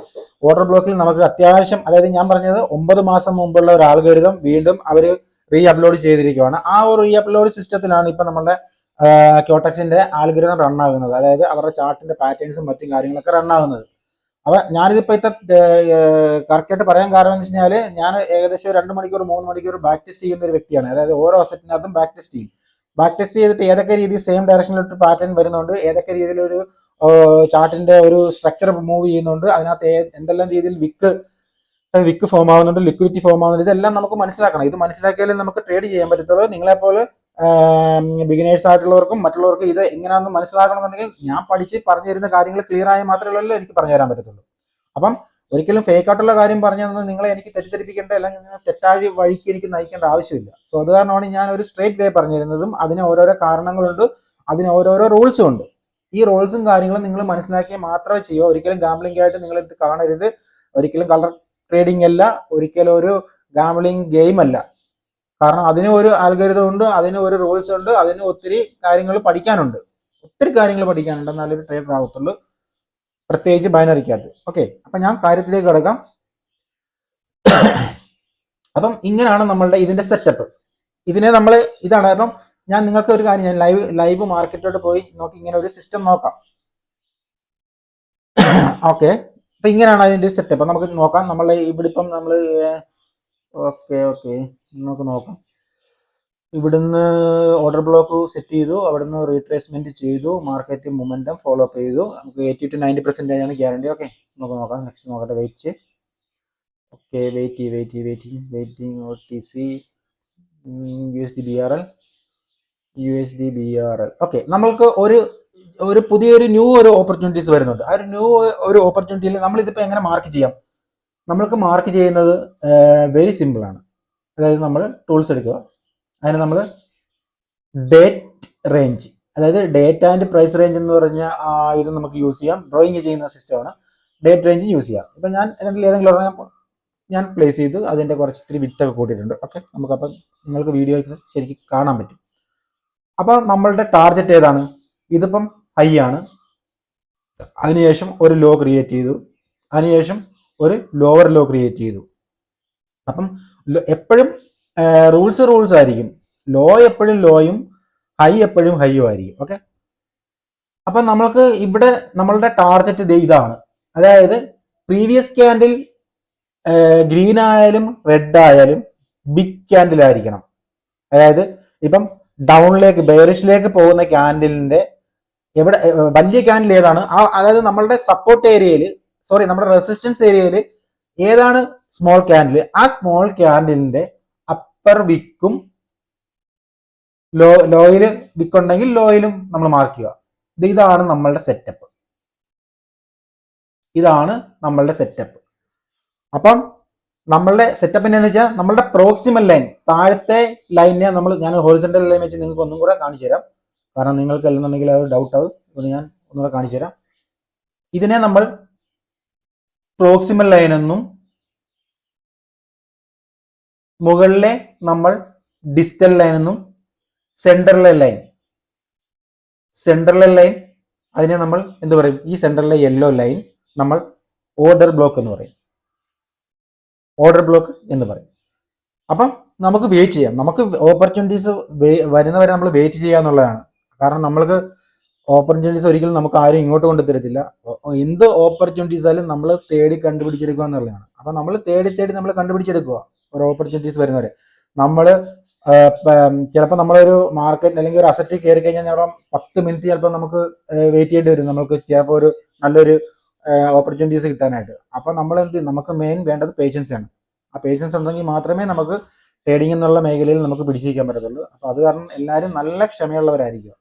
ബ്ലോക്കിൽ നമുക്ക് അത്യാവശ്യം, അതായത് ഞാൻ പറഞ്ഞത് 9 മാസം മുമ്പുള്ള ഒരു ആൽഗോരിതം വീണ്ടും അവർ റീ അപ്ലോഡ് ചെയ്തിരിക്കുകയാണ്. ആ ഒരു റീ അപ്ലോഡ് സിസ്റ്റത്തിലാണ് ഇപ്പൊ നമ്മുടെ ക്യോട്ടക്സിന്റെ ആൽഗോരിതം റൺ ആകുന്നത്. അതായത് അവരുടെ ചാർട്ടിന്റെ പാറ്റേൺസും മറ്റും കാര്യങ്ങളൊക്കെ റൺ ആകുന്നത്. അപ്പൊ ഞാനിതിപ്പോ കറക്റ്റായിട്ട് പറയാൻ കാരണം എന്ന് വെച്ച് കഴിഞ്ഞാല്, ഞാൻ ഏകദേശം 2 മണിക്കൂർ 3 മണിക്കൂർ ബാക്ക് ടെസ്റ്റ് ചെയ്യുന്ന ഒരു വ്യക്തിയാണ്. അതായത് ഓരോ അസറ്റിനകത്തും ബാക്ക് ടെസ്റ്റ് ചെയ്തിട്ട് ഏതൊക്കെ രീതിയിൽ സെയിം ഡയറക്ഷനിലോട്ട് പാറ്റേൺ വരുന്നുണ്ട്, ഏതൊക്കെ രീതിയിലൊരു ചാർട്ടിന്റെ ഒരു സ്ട്രക്ചർ മൂവ് ചെയ്യുന്നുണ്ട്, അതിനകത്ത് എന്തെല്ലാം രീതിയിൽ വിക്ക് ഫോം ആവുന്നുണ്ട്, ലിക്വിഡിറ്റി ഫോം ആവുന്നുണ്ട്, ഇതെല്ലാം നമുക്ക് മനസ്സിലാക്കണം. ഇത് മനസ്സിലാക്കിയാലേ നമുക്ക് ട്രേഡ് ചെയ്യാൻ പറ്റത്തുള്ളൂ. നിങ്ങളെപ്പോലെ ബിഗിനേഴ്സ് ആയിട്ടുള്ളവർക്കും മറ്റുള്ളവർക്കും ഇത് എങ്ങനെയാണെന്ന് മനസ്സിലാക്കണമെന്നുണ്ടെങ്കിൽ ഞാൻ പഠിച്ച് പറഞ്ഞു തരുന്ന കാര്യങ്ങൾ ക്ലിയർ ആയി മാത്രമേ എനിക്ക് പറഞ്ഞു തരാൻ പറ്റത്തുള്ളൂ. അപ്പം ഒരിക്കലും ഫേക്ക് ആയിട്ടുള്ള കാര്യം പറഞ്ഞു തന്നെ നിങ്ങളെ എനിക്ക് തെറ്റിദ്ധരിപ്പിക്കേണ്ട, അല്ലെങ്കിൽ തെറ്റായ വഴിക്ക് എനിക്ക് നയിക്കേണ്ട ആവശ്യമില്ല. സോ അത് കാരണമാണ് ഞാൻ ഒരു സ്ട്രേറ്റ് വേ പറഞ്ഞു തരുന്നതും. അതിന് ഓരോരോ കാരണങ്ങളുണ്ട്, അതിന് ഓരോരോ റൂൾസും ഉണ്ട്. ഈ റൂൾസും കാര്യങ്ങളും നിങ്ങൾ മനസ്സിലാക്കിയാൽ മാത്രമേ ചെയ്യുക. ഒരിക്കലും ഗാംബ്ലിംഗ് ആയിട്ട് നിങ്ങൾ ഇത് കാണരുത്. ഒരിക്കലും കളർ ട്രേഡിംഗ് അല്ല, ഒരിക്കലും ഒരു ഗാംബ്ലിംഗ് ഗെയിം അല്ല. കാരണം അതിന് ഒരു ആൽഗോരിതം ഉണ്ട്, അതിന് ഒരു റൂൾസ് ഉണ്ട്, അതിന് ഒത്തിരി കാര്യങ്ങൾ പഠിക്കാനുണ്ട്. എന്നാലൊരു ട്രേഡർ ആകത്തുള്ളൂ, പ്രത്യേകിച്ച് ബൈനറിക്കകത്ത്. ഓക്കെ, അപ്പൊ ഞാൻ കാര്യത്തിലേക്ക് കിടക്കാം. അപ്പം ഇങ്ങനെയാണ് നമ്മളുടെ ഇതിന്റെ സെറ്റപ്പ്. ഇതാണ്. അപ്പം ഞാൻ നിങ്ങൾക്ക് ഒരു കാര്യം, ഞാൻ ലൈവ് മാർക്കറ്റിലോട്ട് പോയി നോക്കി ഇങ്ങനെ ഒരു സിസ്റ്റം നോക്കാം. ഓക്കെ, അപ്പൊ ഇങ്ങനെയാണ് അതിന്റെ സെറ്റപ്പ്. നമുക്ക് നോക്കാം. ഇവിടെ ഇപ്പം നമുക്ക് നോക്കാം. ഇവിടുന്ന് ഓർഡർ ബ്ലോക്ക് സെറ്റ് ചെയ്തു, അവിടുന്ന് റീട്രേസ്മെന്റ് ചെയ്തു, മാർക്കറ്റ് മൊമെന്റം ഫോളോ അപ്പ് ചെയ്തു. നമുക്ക് 80 to 90% ആണ് ഗ്യാരണ്ടി. ഓക്കെ, നമുക്ക് നോക്കാം. നെക്സ്റ്റ് നോക്കട്ടെ. Okay, waiting OTC USD BRL. Okay, നമ്മൾക്ക് ഒരു പുതിയൊരു ഒരു ഓപ്പർച്യൂണിറ്റീസ് വരുന്നുണ്ട്. ആ ഒരു ഓപ്പർച്യൂണിറ്റിയിൽ നമ്മൾ ഇതിപ്പോ എങ്ങനെ മാർക്ക് ചെയ്യാം? നമ്മൾക്ക് മാർക്ക് ചെയ്യുന്നത് വെരി സിമ്പിൾ ആണ്. അതായത് നമ്മൾ ടൂൾസ് എടുക്കുക, അതിന് നമ്മൾ ഡേറ്റ് റേഞ്ച്, അതായത് ഡേറ്റ് ആൻഡ് പ്രൈസ് റേഞ്ച് എന്ന് പറഞ്ഞ ഇത് നമുക്ക് യൂസ് ചെയ്യാം. ഡ്രോയിങ് ചെയ്യുന്ന സിസ്റ്റമാണ്. ഡേറ്റ് റേഞ്ച് യൂസ് ചെയ്യാം. ഇപ്പം ഞാൻ രണ്ടിൽ ഏതെങ്കിലും ഒരെണ്ണം ഞാൻ പ്ലേസ് ചെയ്ത് അതിൻ്റെ കുറച്ച് ഇത്തിരി വിത്തൊക്കെ കൂട്ടിയിട്ടുണ്ട്. ഓക്കെ, നമുക്കപ്പം നിങ്ങൾക്ക് വീഡിയോ ശരിക്കും കാണാൻ പറ്റും. അപ്പോൾ നമ്മളുടെ ടാർഗറ്റ് ഏതാണ്? ഇതിപ്പം ഹൈ ആണ്. അതിനുശേഷം ഒരു ലോ ക്രിയേറ്റ് ചെയ്തു, അതിനുശേഷം ഒരു ലോവർ ലോ ക്രിയേറ്റ് ചെയ്തു. അപ്പം എപ്പോഴും റൂൾസ് ആയിരിക്കും. ലോ എപ്പോഴും ലോയും ഹൈ എപ്പോഴും ഹൈയും ആയിരിക്കും. ഓക്കെ, അപ്പം നമ്മൾക്ക് ഇവിടെ നമ്മളുടെ ടാർഗറ്റ് ഇതാണ്. അതായത് പ്രീവിയസ് ക്യാൻഡിൽ ഗ്രീൻ ആയാലും റെഡ് ആയാലും ബിഗ് ക്യാൻഡിൽ ആയിരിക്കണം. അതായത് ഇപ്പം ഡൗണിലേക്ക് ബെയറിഷിലേക്ക് പോകുന്ന ക്യാൻഡിലിന്റെ എവിടെ വലിയ ക്യാൻഡിൽ ഏതാണ്, അതായത് നമ്മളുടെ സപ്പോർട്ട് ഏരിയയിൽ, നമ്മുടെ റെസിസ്റ്റൻസ് ഏരിയയിൽ ഏതാണ് സ്മോൾ ക്യാൻഡിൽ, ആ സ്മോൾ ക്യാൻഡിലിന്റെ അപ്പർ വിക്കും ലോയില് വിക്ക് ഉണ്ടെങ്കിൽ ലോയിലും നമ്മൾ മാർക്ക് ചെയ്യുക. ഇതാണ് നമ്മളുടെ സെറ്റപ്പ്. ഇതാണ് നമ്മളുടെ സെറ്റപ്പ്. അപ്പം നമ്മളുടെ സെറ്റപ്പിനെ എന്ന് വെച്ചാൽ നമ്മളുടെ പ്രോക്സിമൽ ലൈൻ, താഴത്തെ ലൈനിനെ ഞാൻ ഹൊറിസോണ്ടൽ ലൈൻ വെച്ച് നിങ്ങൾക്ക് ഒന്നും കൂടെ കാണിച്ചു തരാം. കാരണം നിങ്ങൾക്ക് അല്ലെന്നുണ്ടെങ്കിൽ അത് ഡൗട്ട് ആവും. ഇത് ഞാൻ ഒന്നുകൂടെ കാണിച്ചു തരാം. ഇതിനെ നമ്മൾ പ്രോക്സിമൽ ലൈൻ എന്നും മുകളിലെ നമ്മൾ ഡിസ്റ്റൽ ലൈൻ എന്നും സെൻട്രലിലെ ലൈൻ അതിനെ നമ്മൾ എന്ത് പറയും? ഈ സെൻട്രലിലെ യെല്ലോ ലൈൻ നമ്മൾ ഓർഡർ ബ്ലോക്ക് എന്ന് പറയും. അപ്പം നമുക്ക് വെയിറ്റ് ചെയ്യാം. നമുക്ക് ഓപ്പർച്യൂണിറ്റീസ് വരുന്നവരെ നമ്മൾ വെയിറ്റ് ചെയ്യുക എന്നുള്ളതാണ്. കാരണം നമ്മൾക്ക് ഓപ്പർച്യൂണിറ്റീസ് ഒരിക്കലും നമുക്ക് ആരും ഇങ്ങോട്ട് കൊണ്ട് തരത്തില്ല. എന്ത് ഓപ്പർച്യൂണിറ്റീസ് ആയാലും നമ്മൾ തേടി കണ്ടുപിടിച്ചെടുക്കുക എന്നുള്ളതാണ്. അപ്പം നമ്മൾ തേടി നമ്മൾ കണ്ടുപിടിച്ചെടുക്കുക ഒരു ഓപ്പർച്യൂണിറ്റീസ് വരുന്നവരെ. നമ്മൾ ചിലപ്പോൾ നമ്മളൊരു മാർക്കറ്റ് അല്ലെങ്കിൽ ഒരു അസറ്റ് കയറി കഴിഞ്ഞാൽ ചിലപ്പം 10 മിനിറ്റ് ചിലപ്പോൾ നമുക്ക് വെയിറ്റ് ചെയ്യേണ്ടി വരും. നമുക്ക് ചിലപ്പോൾ ഒരു നല്ലൊരു ഓപ്പർച്യൂണിറ്റീസ് കിട്ടാനായിട്ട്. അപ്പം നമ്മൾ നമുക്ക് മെയിൻ വേണ്ടത് പേഷ്യൻസ് ആണ്. ആ പേഷ്യൻസ് ഉണ്ടെങ്കിൽ മാത്രമേ നമുക്ക് ട്രേഡിംഗ് എന്നുള്ള മേഖലയിൽ നമുക്ക് പിടിച്ചിരിക്കാൻ പറ്റത്തുള്ളൂ. അപ്പോൾ അത് കാരണം എല്ലാവരും നല്ല ക്ഷമയുള്ളവരായിരിക്കും.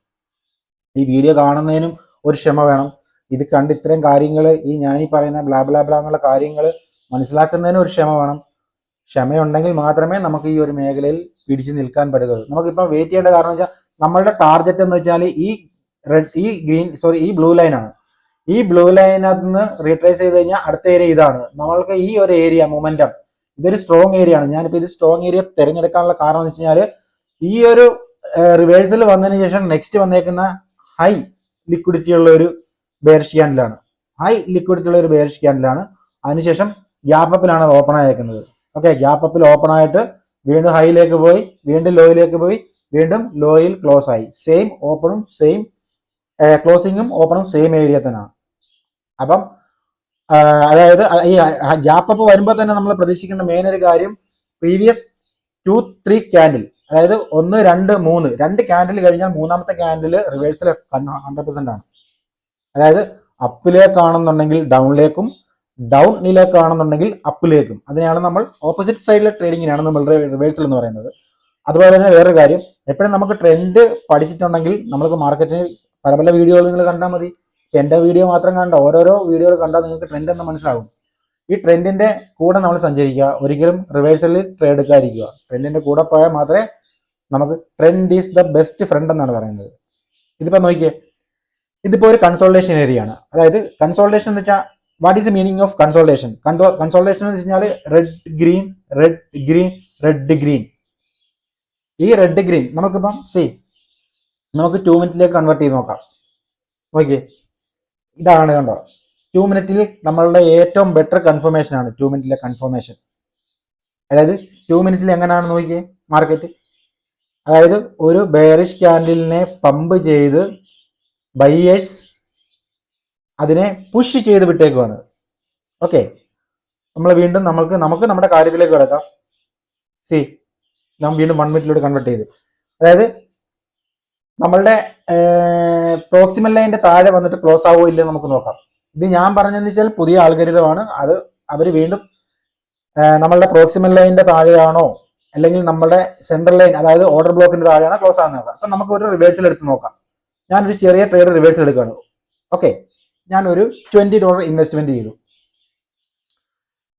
ഈ വീഡിയോ കാണുന്നതിനും ഒരു ക്ഷമ വേണം. ഇത് കണ്ട് ഇത്രയും കാര്യങ്ങൾ ഞാനീ പറയുന്ന ബ്ലാ എന്നുള്ള കാര്യങ്ങൾ മനസ്സിലാക്കുന്നതിനും ഒരു ക്ഷമ വേണം. ക്ഷമയുണ്ടെങ്കിൽ മാത്രമേ നമുക്ക് ഈ ഒരു മേഖലയിൽ പിടിച്ചു നിൽക്കാൻ പറ്റത്തുള്ളൂ. നമുക്കിപ്പോൾ വെയിറ്റ് ചെയ്യേണ്ട കാരണം വെച്ചാൽ നമ്മളുടെ ടാർഗറ്റ് എന്ന് വെച്ചാൽ ഈ ബ്ലൂ ലൈനാണ്. ഈ ബ്ലൂ ലൈനകത്ത് നിന്ന് റീട്രേസ് ചെയ്ത് കഴിഞ്ഞാൽ അടുത്ത ഏരിയ ഇതാണ്. നമ്മൾക്ക് ഈ ഒരു ഏരിയ മൊമെന്റം, ഇതൊരു സ്ട്രോങ് ഏരിയ ആണ്. ഞാനിപ്പോൾ ഇത് സ്ട്രോങ് ഏരിയ തിരഞ്ഞെടുക്കാനുള്ള കാരണം എന്ന് വെച്ച് കഴിഞ്ഞാൽ ഈ ഒരു റിവേഴ്സൽ വന്നതിന് ശേഷം നെക്സ്റ്റ് വന്നേക്കുന്ന ഹൈ ലിക്വിഡിറ്റി ഉള്ള ഒരു ബെയറിഷ് ക്യാൻഡിലാണ്. അതിനുശേഷം ഗ്യാപ്പ് അപ്പിലാണ് അത് ഓപ്പൺ ആയേക്കുന്നത്. ഓക്കെ, ഗ്യാപ്പ് അപ്പിൽ ഓപ്പൺ ആയിട്ട് വീണ്ടും ഹൈയിലേക്ക് പോയി, വീണ്ടും ലോയിലേക്ക് പോയി, വീണ്ടും ലോയിൽ ക്ലോസ് ആയി. സെയിം ഓപ്പണും സെയിം ക്ലോസിങ്ങും ഓപ്പണും സെയിം ഏരിയ തന്നെയാണ്. അപ്പം അതായത് ഈ ഗ്യാപ്പ് അപ്പ് വരുമ്പോൾ തന്നെ നമ്മൾ പ്രതീക്ഷിക്കേണ്ട മെയിൻ ഒരു കാര്യം, പ്രീവിയസ് 2-3 ക്യാൻഡിൽ, അതായത് 1, 2, 3 രണ്ട് ക്യാൻഡിൽ കഴിഞ്ഞാൽ മൂന്നാമത്തെ ക്യാൻഡിൽ റിവേഴ്സൽ 100% ആണ്. അതായത് അപ്പിലേക്കാണെന്നുണ്ടെങ്കിൽ ഡൗണിലേക്കും, ഡൗണിലേക്കാണെന്നുണ്ടെങ്കിൽ അപ്പിലേക്കും. അതിനെയാണ് നമ്മൾ ഓപ്പോസിറ്റ് സൈഡിലെ ട്രേഡിങ്ങിനാണ് നമ്മൾ റിവേഴ്സൽ എന്ന് പറയുന്നത്. അതുപോലെ തന്നെ വേറൊരു കാര്യം, എപ്പോഴും നമുക്ക് ട്രെൻഡ് പഠിച്ചിട്ടുണ്ടെങ്കിൽ നമ്മൾക്ക് മാർക്കറ്റിന് പല വീഡിയോകൾ നിങ്ങൾ കണ്ടാൽ മതി. എൻ്റെ വീഡിയോ മാത്രം കണ്ട, ഓരോരോ വീഡിയോകൾ കണ്ടാൽ നിങ്ങൾക്ക് ട്രെൻഡ് എന്ന് മനസ്സിലാകും. ഈ ട്രെൻഡിന്റെ കൂടെ നമ്മൾ സഞ്ചരിക്കുക, ഒരിക്കലും റിവേഴ്സലിൽ ട്രേഡ് എടുക്കാതിരിക്കുക. ട്രെൻഡിന്റെ കൂടെ പോയാൽ മാത്രമേ നമുക്ക് trend is the best friend എന്നാണ് പറയുന്നത്. ഇതിപ്പോൾ നോക്കിയേ, ഇതിപ്പോൾ ഒരു കൺസോൾട്ടേഷൻ ഏരിയ ആണ്. അതായത് കൺസോൾട്ടേഷൻ എന്ന് വെച്ചാൽ what is the meaning of consultation? Consultation എന്ന് വെച്ച് കഴിഞ്ഞാൽ റെഡ് ഗ്രീൻ. ഈ റെഡ് ഗ്രീൻ നമുക്കിപ്പം നമുക്ക് 2 മിനിറ്റിലേക്ക് കൺവേർട്ട് ചെയ്ത് നോക്കാം. ഓക്കെ, ഇതാണ് കണ്ടോ, 2 മിനിറ്റിൽ നമ്മളുടെ ഏറ്റവും ബെറ്റർ കൺഫർമേഷൻ ആണ് 2 മിനിറ്റിലെ കൺഫർമേഷൻ. അതായത് 2 മിനിറ്റിൽ എങ്ങനെയാണ് നോക്കിയേ മാർക്കറ്റ്, അതായത് ഒരു ബെയറിഷ് ക്യാൻഡിലിനെ പമ്പ് ചെയ്ത് ബയേഴ്സ് അതിനെ പുഷ് ചെയ്ത് വിട്ടേക്കുവാണ്. ഓക്കെ, നമ്മൾ വീണ്ടും നമുക്ക് നമ്മുടെ കാര്യത്തിലേക്ക് കിടക്കാം. നാം വീണ്ടും 1 മിനിറ്റിലൂടെ കൺവേർട്ട് ചെയ്ത്, അതായത് നമ്മളുടെ പ്രോക്സിമൽ ലൈനിന്റെ താഴെ വന്നിട്ട് ക്ലോസ് ആവോ ഇല്ലെന്ന് നമുക്ക് നോക്കാം. ഇത് ഞാൻ പറഞ്ഞതെന്ന് വെച്ചാൽ പുതിയ ആൽഗരിതമാണ്. അത് അവർ വീണ്ടും നമ്മളുടെ പ്രോക്സിമൽ ലൈനിന്റെ താഴെയാണോ അല്ലെങ്കിൽ നമ്മളുടെ സെൻട്രൽ ലൈൻ, അതായത് ഓർഡർ ബ്ലോക്കിന്റെ താഴെയാണോ ക്ലോസ് ആണെന്ന് നോക്കാം. അപ്പം നമുക്ക് ഒരു റിവേഴ്സൽ എടുത്ത് നോക്കാം. ഞാനൊരു ചെറിയ ട്രേഡ് റിവേഴ്സൽ എടുക്കുകയാണ്. ഓക്കെ, ഞാനൊരു $20 ഇൻവെസ്റ്റ്മെന്റ് ചെയ്തു.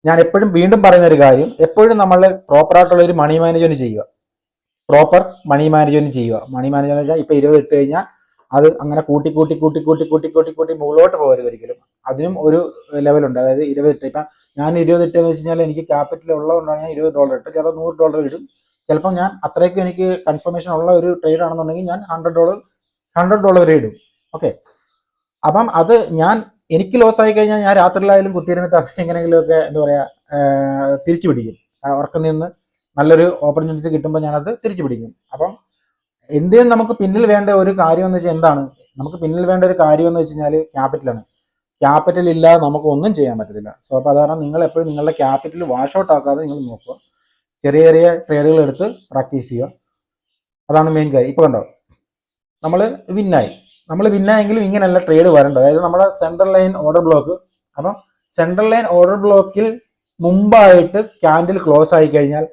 ഞാൻ എപ്പോഴും വീണ്ടും പറയുന്ന ഒരു കാര്യം, എപ്പോഴും നമ്മൾ പ്രോപ്പറായിട്ടുള്ള ഒരു മണി മാനേജ്മെന്റ് ചെയ്യുക. മണി മാനേജ്മെന്റ് എന്ന് വെച്ചാൽ ഇപ്പൊ 20 ഇട്ട് കഴിഞ്ഞാൽ അത് അങ്ങനെ കൂട്ടി കൂട്ടി കൂട്ടി കൂട്ടി കൂട്ടി കൂട്ടി കൂട്ടി മുകളിലോട്ട് പോകരുത് ഒരിക്കലും. അതിനും ഒരു ലെവലുണ്ട്. അതായത് 20 ഇട്ട് ഇപ്പം ഞാൻ 20 ഇട്ടെന്ന് വെച്ച് കഴിഞ്ഞാൽ എനിക്ക് ക്യാപിറ്റൽ ഉള്ളതുകൊണ്ടാണ് ഞാൻ $20 ഇട്ട്. ചിലപ്പോൾ $100 ഇടും. ചിലപ്പോൾ ഞാൻ അത്രയ്ക്കും എനിക്ക് കൺഫർമേഷൻ ഉള്ള ഒരു ട്രേഡ് ആണെന്നുണ്ടെങ്കിൽ ഞാൻ $100 വരെ ഇടും. ഓക്കെ, അപ്പം അത് എനിക്ക് ലോസ് ആയി കഴിഞ്ഞാൽ ഞാൻ രാത്രിയിലായാലും കുത്തിയിരുന്നിട്ട് അത് എങ്ങനെയെങ്കിലുമൊക്കെ എന്താ പറയുക തിരിച്ചു പിടിക്കും. ഉറക്കം നിന്ന് നല്ലൊരു ഓപ്പർച്യൂണിറ്റീസ് കിട്ടുമ്പോൾ ഞാനത് തിരിച്ചു പിടിക്കും. അപ്പം എന്തിനും നമുക്ക് പിന്നിൽ വേണ്ട ഒരു കാര്യം എന്ന് വെച്ചാൽ എന്താണ്? നമുക്ക് പിന്നിൽ വേണ്ട ഒരു കാര്യം എന്ന് വെച്ച് കഴിഞ്ഞാൽ ക്യാപിറ്റലാണ്. ക്യാപിറ്റൽ ഇല്ലാതെ നമുക്ക് ഒന്നും ചെയ്യാൻ പറ്റത്തില്ല. സോ അപ്പോൾ അതാണ് നിങ്ങൾ എപ്പോഴും നിങ്ങളുടെ ക്യാപിറ്റൽ വാഷ് ഔട്ട് ആക്കാതെ നിങ്ങൾ നോക്കുക. ചെറിയ ചെറിയ ട്രേഡുകൾ എടുത്ത് പ്രാക്ടീസ് ചെയ്യുക. അതാണ് മെയിൻ കാര്യം. ഇപ്പോൾ കണ്ടോ, നമ്മൾ വിന്നായെങ്കിലും ഇങ്ങനെയല്ല ട്രേഡ് വരേണ്ടത്. അതായത് നമ്മുടെ സെൻട്രൽ ലൈൻ ഓർഡർ ബ്ലോക്ക്, അപ്പം സെൻട്രൽ ലൈൻ ഓർഡർ ബ്ലോക്കിൽ മുമ്പായിട്ട് ക്യാൻഡിൽ ക്ലോസ് ആയി കഴിഞ്ഞാൽ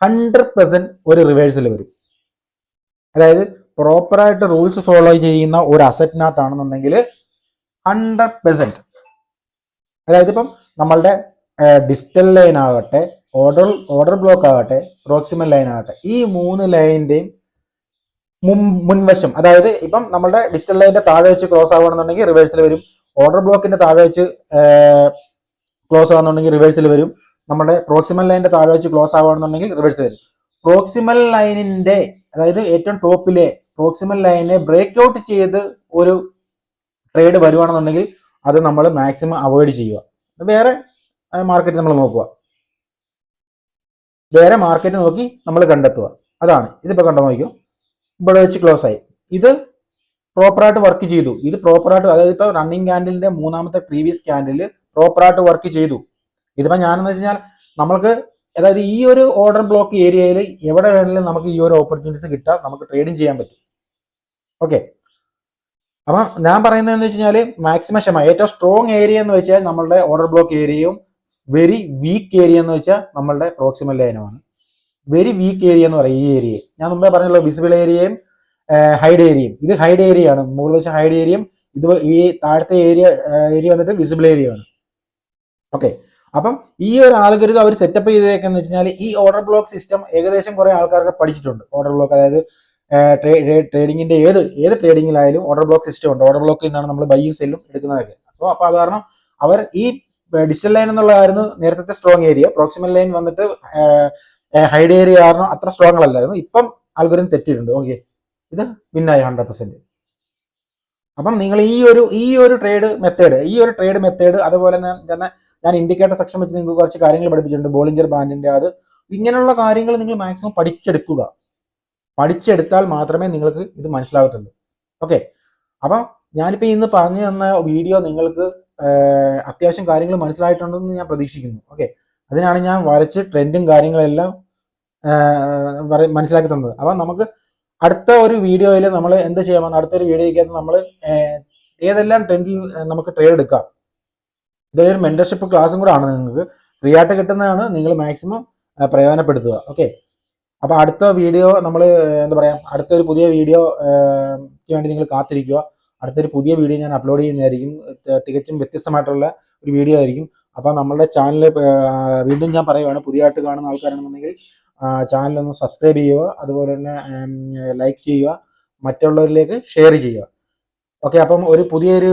100% ഒരു റിവേഴ്സൽ വരും. അതായത് പ്രോപ്പറായിട്ട് റൂൾസ് ഫോളോ ചെയ്യുന്ന ഒരു അസറ്റിനകത്താണെന്നുണ്ടെങ്കിൽ 100%, അതായത് ഇപ്പം നമ്മളുടെ ഡിസ്റ്റൽ ലൈൻ ആകട്ടെ, ഓർഡർ ബ്ലോക്ക് ആകട്ടെ, പ്രോക്സിമൽ ലൈൻ ആകട്ടെ, ഈ 3 ലൈനിന്റെയും മുൻവശം, അതായത് ഇപ്പം നമ്മളുടെ ഡിസ്റ്റൽ ലൈനിന്റെ താഴെ വെച്ച് ക്ലോസ് ആവുകയാണെന്നുണ്ടെങ്കിൽ റിവേഴ്സിൽ വരും. ഓർഡർ ബ്ലോക്കിന്റെ താഴെ വെച്ച് ക്ലോസ് ആവുന്നുണ്ടെങ്കിൽ റിവേഴ്സിൽ വരും. നമ്മുടെ പ്രോക്സിമൽ ലൈനിന്റെ താഴെ വെച്ച് ക്ലോസ് ആവുകയാണെന്നുണ്ടെങ്കിൽ റിവേഴ്സ് വരും. പ്രോക്സിമൽ ലൈനിന്റെ, അതായത് ഏറ്റവും ടോപ്പിലെ പ്രോക്സിമൽ ലൈനെ ബ്രേക്ക് ഔട്ട് ചെയ്ത് ഒരു ട്രേഡ് വരുവാണെന്നുണ്ടെങ്കിൽ അത് നമ്മൾ മാക്സിമം അവോയ്ഡ് ചെയ്യുക. വേറെ മാർക്കറ്റ് നമ്മൾ നോക്കുക, വേറെ മാർക്കറ്റ് നോക്കി നമ്മൾ കണ്ടെത്തുക. അതാണ് ഇതിപ്പോൾ കണ്ടു നോക്കിയോ, ഇവിടെ വെച്ച് ക്ലോസ് ആയി. ഇത് പ്രോപ്പറായിട്ട് വർക്ക് ചെയ്തു. ഇത് പ്രോപ്പറായിട്ട്, അതായത് ഇപ്പോൾ റണ്ണിങ് ക്യാൻഡിലിന്റെ മൂന്നാമത്തെ പ്രീവിയസ് ക്യാൻഡിൽ പ്രോപ്പറായിട്ട് വർക്ക് ചെയ്തു. ഇതിപ്പോൾ ഞാനെന്ന് വെച്ച് കഴിഞ്ഞാൽ നമ്മൾക്ക്, അതായത് ഈ ഒരു ഓർഡർ ബ്ലോക്ക് ഏരിയയിൽ എവിടെ വേണമെങ്കിലും നമുക്ക് ഈ ഒരു ഓപ്പർച്യൂണിറ്റീസ് കിട്ടാം, നമുക്ക് ട്രേഡിങ് ചെയ്യാൻ പറ്റും. ഓക്കെ, അപ്പം ഞാൻ പറയുന്നതെന്ന് വെച്ച് കഴിഞ്ഞാൽ മാക്സിമം ക്ഷമ. ഏറ്റവും സ്ട്രോങ് ഏരിയ എന്ന് വെച്ചാൽ നമ്മളുടെ ഓർഡർ ബ്ലോക്ക് ഏരിയയും വെരി വീക്ക് ഏരിയ എന്ന് വെച്ചാൽ നമ്മളുടെ പ്രോക്സിമൽ ലൈനുമാണ്. വെരി വീക്ക് ഏരിയ എന്ന് പറയും ഈ ഏരിയയെ. ഞാൻ മുമ്പേ പറഞ്ഞല്ലോ വിസിബിൾ ഏരിയയും ഹൈഡ് ഏരിയയും. ഇത് ഹൈഡ് ഏരിയ ആണ്, മുകളിൽ വെച്ച ഹൈഡ് ഏരിയയും ഇത് ഈ താഴത്തെ ഏരിയ വന്നിട്ട് വിസിബിൾ ഏരിയ ആണ്. ഓക്കെ, അപ്പം ഈ ഒരു ആൽഗോരിതം അവർ സെറ്റപ്പ് ചെയ്തേക്കെന്ന് വെച്ച് കഴിഞ്ഞാൽ ഈ ഓർഡർ ബ്ലോക്ക് സിസ്റ്റം ഏകദേശം കുറെ ആൾക്കാർക്ക് പഠിച്ചിട്ടുണ്ട്. ഓർഡർ ബ്ലോക്ക്, അതായത് ട്രേഡിങ്ങിന്റെ ഏത് ട്രേഡിങ്ങിലായാലും ഓർഡർ ബ്ലോക്ക് സിസ്റ്റം ഉണ്ട്. ഓർഡർ ബ്ലോക്കിൽ നിന്നാണ് നമ്മൾ ബൈയും സെല്ലും എടുക്കുന്നതൊക്കെ. സോ അപ്പോൾ അത് കാരണം അവർ ഈ ഡിജിറ്റൽ ലൈൻ എന്നുള്ളതായിരുന്നു നേരത്തെ സ്ട്രോങ് ഏരിയ. പ്രോക്സിമൽ ലൈൻ വന്നിട്ട് ഹൈഡ് ഏരിയ കാരണം അത്ര സ്ട്രോങ് അല്ലായിരുന്നു. ഇപ്പം ആൽഗോരിതം തെറ്റിയിട്ടുണ്ട്. ഓക്കെ, ഇത് വിന്നായി 100%. അപ്പം നിങ്ങൾ ഈ ഒരു ട്രേഡ് മെത്തേഡ് അതുപോലെ തന്നെ ഞാൻ ഇൻഡിക്കേറ്റർ സെക്ഷൻ വെച്ച് നിങ്ങൾക്ക് കുറച്ച് കാര്യങ്ങൾ പഠിപ്പിച്ചിട്ടുണ്ട്. ബോളിഞ്ചർ ബാൻഡിന്റെ അത് ഇങ്ങനെയുള്ള കാര്യങ്ങൾ നിങ്ങൾ മാക്സിമം പഠിച്ചെടുത്താൽ മാത്രമേ നിങ്ങൾക്ക് ഇത് മനസ്സിലാകത്തുള്ളൂ. ഓക്കെ, അപ്പം ഞാനിപ്പോൾ ഇന്ന് പറഞ്ഞു തന്ന വീഡിയോ നിങ്ങൾക്ക് അത്യാവശ്യം കാര്യങ്ങൾ മനസ്സിലായിട്ടുണ്ടെന്ന് ഞാൻ പ്രതീക്ഷിക്കുന്നു. ഓക്കെ, അതിനാണ് ഞാൻ വരച്ച് ട്രെൻഡും കാര്യങ്ങളെല്ലാം മനസ്സിലാക്കി തന്നത്. അപ്പം നമുക്ക് അടുത്ത ഒരു വീഡിയോയിൽ നമ്മൾ എന്ത് ചെയ്യാമെന്ന്, അടുത്തൊരു വീഡിയോയ്ക്കകത്ത് നമ്മൾ ഏതെല്ലാം ട്രെൻഡിൽ നമുക്ക് ട്രേഡ് എടുക്കാം. ഇതൊരു മെന്റർഷിപ്പ് ക്ലാസ്സും കൂടെ ആണ്, നിങ്ങൾക്ക് ഫ്രീ ആയിട്ട് കിട്ടുന്നതാണ്. നിങ്ങൾ മാക്സിമം പ്രയോജനപ്പെടുത്തുക. ഓക്കെ, അപ്പോൾ അടുത്ത വീഡിയോ നമ്മൾ എന്താ പറയുക, അടുത്തൊരു പുതിയ വീഡിയോയ്ക്ക് വേണ്ടി നിങ്ങൾ കാത്തിരിക്കുക. അടുത്തൊരു പുതിയ വീഡിയോ ഞാൻ അപ്ലോഡ് ചെയ്യുന്നതായിരിക്കും. തികച്ചും വ്യത്യസ്തമായിട്ടുള്ള ഒരു വീഡിയോ ആയിരിക്കും. അപ്പോൾ നമ്മളുടെ ചാനൽ വീണ്ടും ഞാൻ പറയുകയാണ്, പുതിയതായിട്ട് കാണുന്ന ആൾക്കാരാണെന്നുണ്ടെങ്കിൽ ചാനലൊന്ന് സബ്സ്ക്രൈബ് ചെയ്യുക, അതുപോലെ തന്നെ ലൈക്ക് ചെയ്യുക, മറ്റുള്ളവരിലേക്ക് ഷെയർ ചെയ്യുക. ഓക്കെ, അപ്പം ഒരു പുതിയൊരു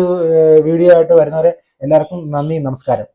വീഡിയോ ആയിട്ട് വരുന്നവരെ എല്ലാവർക്കും നന്ദി, നമസ്കാരം.